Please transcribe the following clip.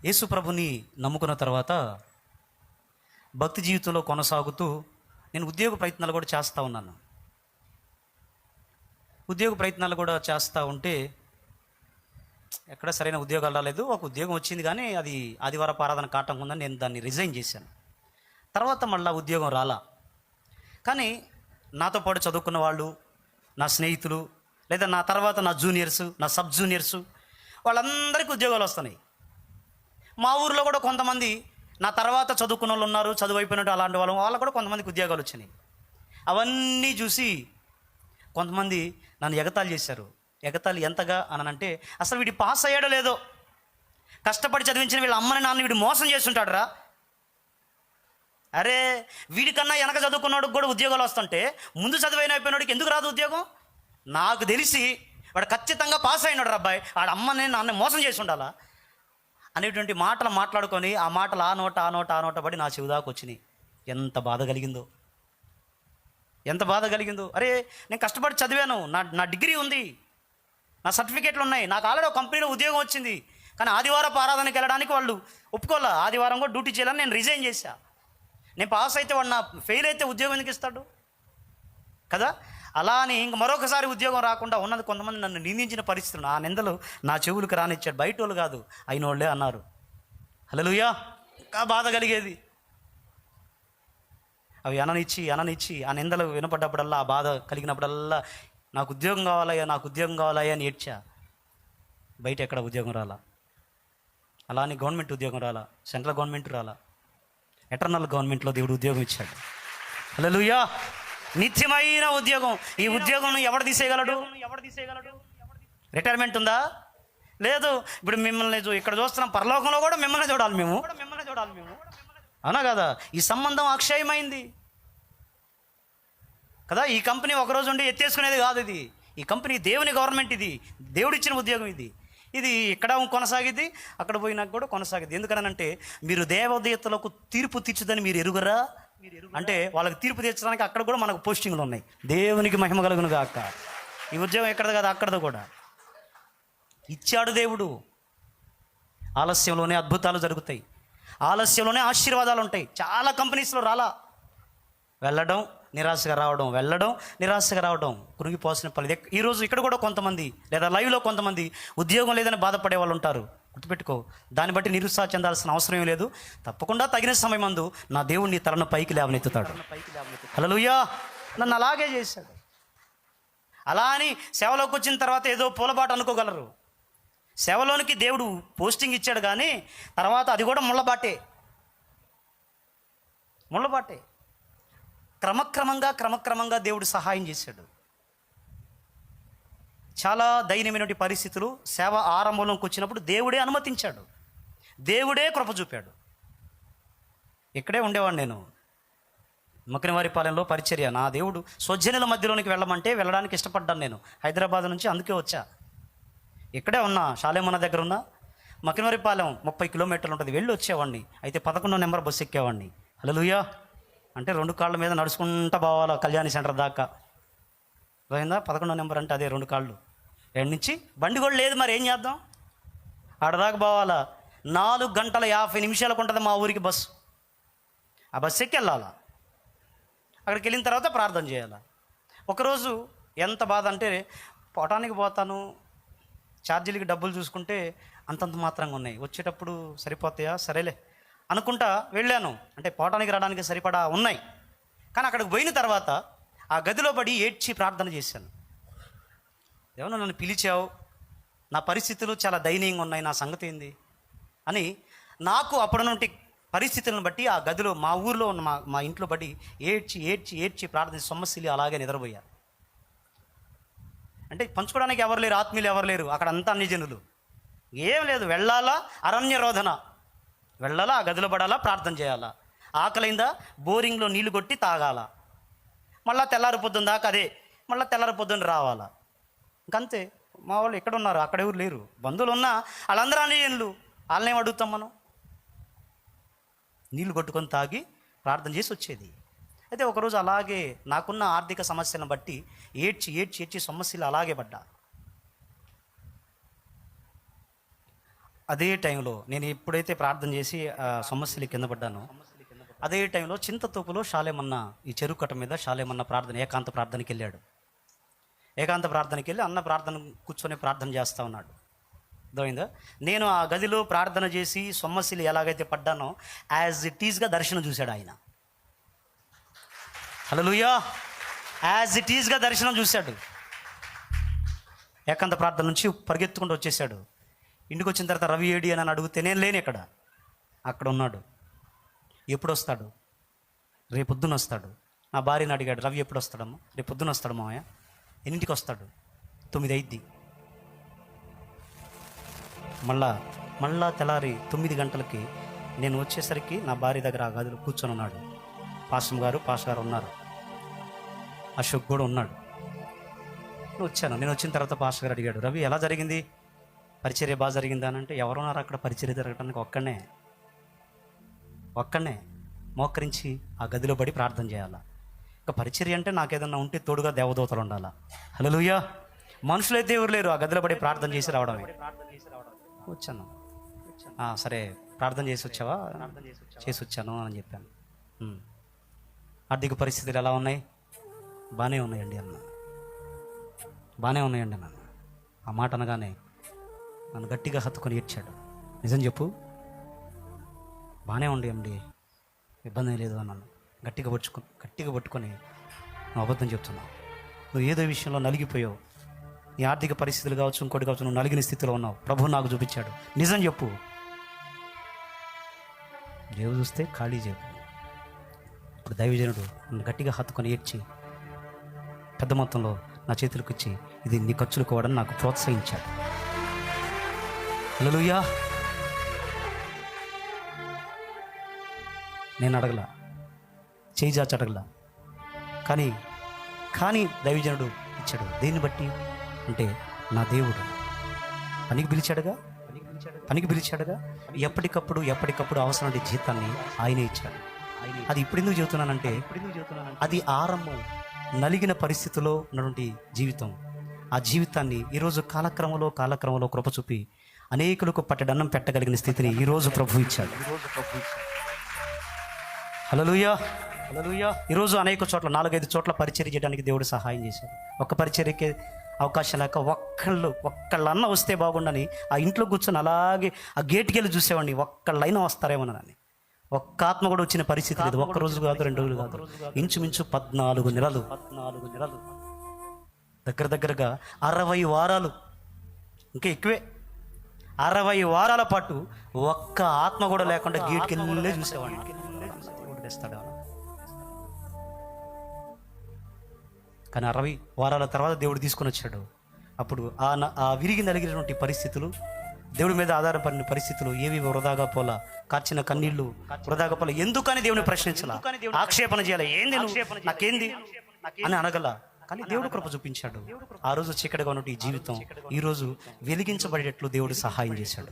యేసు ప్రభుని నమ్ముకున్న తర్వాత భక్తి జీవితంలో కొనసాగుతూ నేను ఉద్యోగ ప్రయత్నాలు కూడా చేస్తూ ఉన్నాను. ఉద్యోగ ప్రయత్నాలు కూడా చేస్తూ ఉంటే ఎక్కడ సరైన ఉద్యోగాలు రాలేదు. ఒక ఉద్యోగం వచ్చింది కానీ అది ఆదివారపు ఆరాధన కావటం ఉందని నేను దాన్ని రిజైన్ చేశాను. తర్వాత మళ్ళీ ఉద్యోగం రాలా. కానీ నాతో పాటు చదువుకున్న వాళ్ళు, నా స్నేహితులు, లేదా నా తర్వాత నా జూనియర్సు, నా సబ్ జూనియర్సు, వాళ్ళందరికీ ఉద్యోగాలు వస్తున్నాయి. మా ఊరిలో కూడా కొంతమంది నా తర్వాత చదువుకున్న వాళ్ళు ఉన్నారు, చదువు అయిపోయినట్టు అలాంటి వాళ్ళకు కూడా కొంతమందికి ఉద్యోగాలు వచ్చినాయి. అవన్నీ చూసి కొంతమంది నన్ను ఎగతాళి చేశారు. ఎగతాళి ఎంతగా అనంటే, అసలు వీడి పాస్ అయ్యాడో లేదో, కష్టపడి చదివించిన వీళ్ళ అమ్మని నాన్న వీడు మోసం చేస్తుంటాడు రా. అరే, వీడికన్నా వెనక చదువుకున్నవాడికి కూడా ఉద్యోగాలు వస్తుంటే ముందు చదువైన అయిపోయినోడికి ఎందుకు రాదు ఉద్యోగం? నాకు తెలిసి వాడు ఖచ్చితంగా పాస్ అయినాడు రా అబ్బాయి, వాడు అమ్మని నాన్న మోసం చేసి ఉండాలా అనేటువంటి మాటలు మాట్లాడుకొని ఆ మాటలు ఆ నోట పడి నా చెవిదాకా వచ్చినాయి. ఎంత బాధ కలిగిందో, ఎంత బాధ కలిగిందో. అరే, నేను కష్టపడి చదివాను, నా డిగ్రీ ఉంది, నా సర్టిఫికేట్లు ఉన్నాయి, నాకు ఆల్రెడీ ఒక కంపెనీలో ఉద్యోగం వచ్చింది. కానీ ఆదివారపు ఆరాధనకి వెళ్ళడానికి వాళ్ళు ఒప్పుకోలే. ఆదివారం కూడా డ్యూటీ చేయాలని నేను రిజైన్ చేశా. నేను పాస్ అయితే వాడు, నా ఫెయిల్ అయితే ఉద్యోగం ఎందుకు ఇస్తాడు కదా? అలా అని ఇంక మరొకసారి ఉద్యోగం రాకుండా ఉన్నది. కొంతమంది నన్ను నిందించిన పరిస్థితులు, ఆ నిందలు నా చెవులకు రానిచ్చాడు. బయట వాళ్ళు కాదు, అయిన వాళ్ళే అన్నారు. హల్లెలూయా. ఇంకా బాధ కలిగేది. అవి అననిచ్చి ఆ నిందలు వినపడ్డప్పుడల్లా, ఆ బాధ కలిగినప్పుడల్లా నాకు ఉద్యోగం కావాలయ్యా అని ఏడ్చా. బయట ఎక్కడ ఉద్యోగం రాలా. అలా అని గవర్నమెంట్ ఉద్యోగం రాలా, సెంట్రల్ గవర్నమెంట్ రాలా, ఎటర్నల్ గవర్నమెంట్లో దేవుడు ఉద్యోగం ఇచ్చాడు. హల్లెలూయా. నిత్యమైన ఉద్యోగం. ఈ ఉద్యోగం ఎవడు తీసేయగలడు? రిటైర్మెంట్ ఉందా? లేదు. ఇప్పుడు మిమ్మల్ని ఇక్కడ చూస్తున్నాం, పరలోకంలో కూడా మిమ్మల్ని చూడాలి మేము, అవునా కదా? ఈ సంబంధం అక్షయమైంది కదా. ఈ కంపెనీ ఒకరోజు ఉండి ఎత్తేసుకునేది కాదు. ఈ కంపెనీ దేవుని గవర్నమెంట్, ఇది దేవుడిచ్చిన ఉద్యోగం. ఇది ఇక్కడ కొనసాగిద్ది, అక్కడ పోయినాక కూడా కొనసాగిద్ది. ఎందుకనంటే మీరు దేవదేవతలకు తీర్పు తీర్చుదని మీరు ఎరుగరా అంటే, వాళ్ళకి తీర్పు తీర్చడానికి అక్కడ కూడా మనకు పోస్టింగ్లు ఉన్నాయి. దేవునికి మహిమ కలుగును గాక. ఈ ఉద్యోగం ఎక్కడది కదా, అక్కడది కూడా ఇచ్చాడు దేవుడు. ఆలస్యంలోనే అద్భుతాలు జరుగుతాయి, ఆలస్యంలోనే ఆశీర్వాదాలు ఉంటాయి. చాలా కంపెనీస్లో రాలా, వెళ్ళడం నిరాశగా రావడం, కురిగిపోసిన పని. ఈరోజు ఇక్కడ కూడా కొంతమంది, లేదా లైవ్లో కొంతమంది ఉద్యోగం లేదని బాధపడే వాళ్ళు ఉంటారు. గుర్తుపెట్టుకో, దాన్ని బట్టి నిరుత్సాహ చెందాల్సిన అవసరం ఏం లేదు. తప్పకుండా తగిన సమయమందు నా దేవుడు నీ తలను పైకి లేవనెత్తుతాడు. హల్లెలూయా. నన్ను అలాగే చేశాడు. అలా అని సేవలోకి వచ్చిన తర్వాత ఏదో పూలబాట అనుకోగలరు. సేవలోనికి దేవుడు పోస్టింగ్ ఇచ్చాడు, కానీ తర్వాత అది కూడా ముళ్ళబాటే. క్రమక్రమంగా దేవుడు సహాయం చేశాడు. చాలా దయనీయమైన పరిస్థితులు సేవ ఆరంభంలోకి వచ్చినప్పుడు దేవుడే అనుమతించాడు, దేవుడే కృప చూపాడు. ఇక్కడే ఉండేవాడు నేను, మకినవారిపాలెంలో పరిచర్య. నా దేవుడు స్వజనుల మధ్యలోనికి వెళ్ళమంటే వెళ్ళడానికి ఇష్టపడ్డాను. నేను హైదరాబాద్ నుంచి అందుకే వచ్చా. ఇక్కడే ఉన్నా, షాలేమన్న దగ్గర ఉన్నా. మకినవారిపాలెం 30 కిలోమీటర్లు ఉంటుంది, వెళ్ళి వచ్చేవాడిని. అయితే 11వ నెంబర్ బస్సు ఎక్కేవాడిని. హల్లెలూయా. అంటే 2 కాళ్ళ మీద నడుచుకుంటా పోవాలా కళ్యాణి సెంటర్ దాకా. పోయిందా? 11వ నెంబర్ అంటే అదే 2 కాళ్ళు. ఎక్కడి నుంచి బండి కూడా లేదు, మరి ఏం చేద్దాం? ఆడదాకా పోవాలా. 4 గంటల 50 నిమిషాలకు ఉంటుంది మా ఊరికి బస్సు. ఆ బస్సు ఎక్కి వెళ్ళాలా. అక్కడికి వెళ్ళిన తర్వాత ప్రార్థన చేయాలా. ఒకరోజు ఎంత బాధ అంటే, పోవటానికి పోతాను, ఛార్జీలకి డబ్బులు చూసుకుంటే అంతంత మాత్రంగా ఉన్నాయి. వచ్చేటప్పుడు సరిపోతాయా, సరేలే అనుకుంటా వెళ్ళాను. అంటే పోవటానికి రావడానికి సరిపడా ఉన్నాయి. కానీ అక్కడికి పోయిన తర్వాత ఆ గదిలో పడి ఏడ్చి ప్రార్థన చేశాను. ఏమన్నా నన్ను పిలిచావు, నా పరిస్థితులు చాలా దయనీయంగా ఉన్నాయి, నా సంగతి ఏంది అని నాకు అప్పుడు నుండి పరిస్థితులను బట్టి ఆ గదిలో, మా ఊరిలో ఉన్న మా ఇంట్లో పడి ఏడ్చి ప్రార్థన సొమ్మసిల్లి అలాగే నిద్రపోయా. అంటే పంచుకోవడానికి ఎవరు లేరు, ఆత్మీయులు ఎవరు లేరు. అక్కడ అంతా అన్ని జనులు, ఏం లేదు. వెళ్ళాలా, అరణ్య రోధన, వెళ్ళాలా, ఆ గదిలో పడాలా, ప్రార్థన చేయాలా. ఆకలిందా, బోరింగ్లో నీళ్లు కొట్టి తాగాల, మళ్ళీ తెల్లారిపోద్దున దాకా అదే, మళ్ళీ తెల్లారిపోద్దున రావాలా. ఇంకంతే. మా వాళ్ళు ఎక్కడ ఉన్నారు, అక్కడ ఎవరు లేరు. బంధువులు ఉన్నా వాళ్ళందరూ అన్యజనులు, వాళ్ళనేం అడుగుతాం మనం? నీళ్లు కొట్టుకొని తాగి ప్రార్థన చేసి వచ్చేది. అయితే ఒకరోజు అలాగే నాకున్న ఆర్థిక సమస్యలను బట్టి ఏడ్చి సమస్యలు అలాగే పడ్డా. అదే టైంలో నేను ఎప్పుడైతే ప్రార్థన చేసి సమస్యలు కింద పడ్డానో అదే టైంలో చింతతోపులో షాలేమన్న ఈ చెరువు కట్ట మీద షాలేమన్న ప్రార్థన ఏకాంత ప్రార్థనకి వెళ్ళాడు. ఏకాంత ప్రార్థనకి వెళ్ళి అన్న ప్రార్థన కూర్చొని ప్రార్థన చేస్తూ ఉన్నాడు. అర్థమైందా? నేను ఆ గదిలో ప్రార్థన చేసి సమస్యలు ఎలాగైతే పడ్డానో యాజ్ ఇట్ ఈజ్గా దర్శనం చూశాడు ఆయన. హల్లెలూయా! యాజ్ ఇట్ ఈజ్గా దర్శనం చూశాడు. ఏకాంత ప్రార్థన నుంచి పరిగెత్తుకుంటూ వచ్చేసాడు. ఇంటికి వచ్చిన తర్వాత రవి ఏడి అని అడిగితే నేను లేని అక్కడ ఉన్నాడు. ఎప్పుడు వస్తాడు? రేపొద్దున వస్తాడు. నా భార్యని అడిగాడు, రవి ఎప్పుడు వస్తాడమ్మా? రేపొద్దున వస్తాడు మామయ్య. ఎన్నింటికి వస్తాడు? 9 అయింది. మళ్ళా తెల్లారి 9 గంటలకి నేను వచ్చేసరికి నా భార్య దగ్గర ఆ గదిలో కూర్చొని ఉన్నాడు. పాస్టర్ గారు ఉన్నారు, అశోక్ కూడా ఉన్నాడు. నేను వచ్చిన తర్వాత పాస్టర్ గారు అడిగాడు, రవి ఎలా జరిగింది? పరిచర్య బాగా జరిగిందా అని అంటే, ఎవరున్నారు అక్కడ పరిచర్య జరగడానికి? ఒక్కనే మోకరించి ఆ గదిలో పడి ప్రార్థన చేయాలా. ఇంకా పరిచర్య అంటే నాకేదన్నా ఉంటే తోడుగా దేవదూతలు ఉండాలా. హల్లెలూయా! మనుషులైతే ఎవరు లేరు, ఆ గదిలో పడి ప్రార్థన చేసి రావడమే. వచ్చాను. సరే ప్రార్థన చేసి వచ్చావా? చేసి వచ్చాను అని చెప్పాను. ఆర్థిక పరిస్థితులు ఎలా ఉన్నాయి? బాగానే ఉన్నాయండి అన్న. బాగానే ఉన్నాయండి అన్న. ఆ మాట అనగానే నన్ను గట్టిగా హత్తుకొని ఏడ్చాడు. నిజం చెప్పు, బాగానే ఉండేయండి, ఇబ్బంది లేదు అన్నాను. గట్టిగా పట్టుకొని నువ్వు అబద్ధం చెప్తున్నావు, నువ్వు ఏదో విషయంలో నలిగిపోయావు, నీ ఆర్థిక పరిస్థితులు కావచ్చు, ఇంకోటి కావచ్చు, నువ్వు నలిగిన స్థితిలో ఉన్నావు. ప్రభువు నాకు చూపించాడు. నిజం చెప్పు. దేవుడు చూస్తే ఖాళీ చెప్పు. ఇప్పుడు దైవజనుడు నన్ను గట్టిగా హత్తుకొని ఏడ్చి పెద్ద మొత్తంలో నా చేతులకు ఇచ్చి ఇది నీ ఖర్చులకు వాడని నాకు ప్రోత్సహించాడు. హల్లెలూయా! నేను అడగలా, చేయి చాచి అడగలా, కానీ దైవజనుడు ఇచ్చాడు. దేన్ని బట్టి అంటే నా దేవుడు పనికి పిలిచాడుగా. ఎప్పటికప్పుడు అవసరమైన జీతాన్ని ఆయనే ఇచ్చాడు. అది ఇప్పుడు ఎందుకు చెబుతున్నానంటే, అది ఆరంభం. నలిగిన పరిస్థితిలో ఉన్నటువంటి జీవితం, ఆ జీవితాన్ని ఈరోజు కాలక్రమంలో కృప చూపి అనేకులకు పట్టడన్నం పెట్టగలిగిన స్థితిని ఈరోజు ప్రభు ఇచ్చాడు. హల్లెలూయా! ఈరోజు అనేక చోట్ల 4-5 చోట్ల పరిచర్య చేయడానికి దేవుడు సహాయం చేశాడు. ఒక్క పరిచర్యకే అవకాశం లేక ఒక్కళ్ళన్నా వస్తే బాగుండని ఆ ఇంట్లో కూర్చొని అలాగే ఆ గేట్కి వెళ్ళి చూసేవాడిని, ఒక్కళ్ళైనా వస్తారేమోనని. ఒక్క ఆత్మ కూడా వచ్చిన పరిస్థితి లేదు. 1 రోజు కాదు, 2 రోజులు కాదు, ఇంచుమించు 14 నెలలు, దగ్గరగా 60 వారాలు, ఇంకా ఎక్కువే, 60 వారాల పాటు ఒక్క ఆత్మ కూడా లేకుండా గేట్కి వెళ్ళే చూసేవాడిని. తెస్తాడు. కానీ 60 వారాల తర్వాత దేవుడు తీసుకొని వచ్చాడు. అప్పుడు ఆ విరిగి నలిగినటువంటి పరిస్థితులు, దేవుడి మీద ఆధారపడిన పరిస్థితులు ఏవి వృధాగా పోలా, కార్చిన కన్నీళ్లు వృధాగా పోలా. ఎందుకని దేవుని ప్రశ్నించాల, ఆక్షేపణ చేయాలి, ఏంది నాకేంది అని అనగల. కానీ దేవుడు కృప చూపించాడు. ఆ రోజు చీకటిగా ఉన్నట్టు ఈ జీవితం ఈ రోజు వెలిగించబడేటట్లు దేవుడు సహాయం చేశాడు.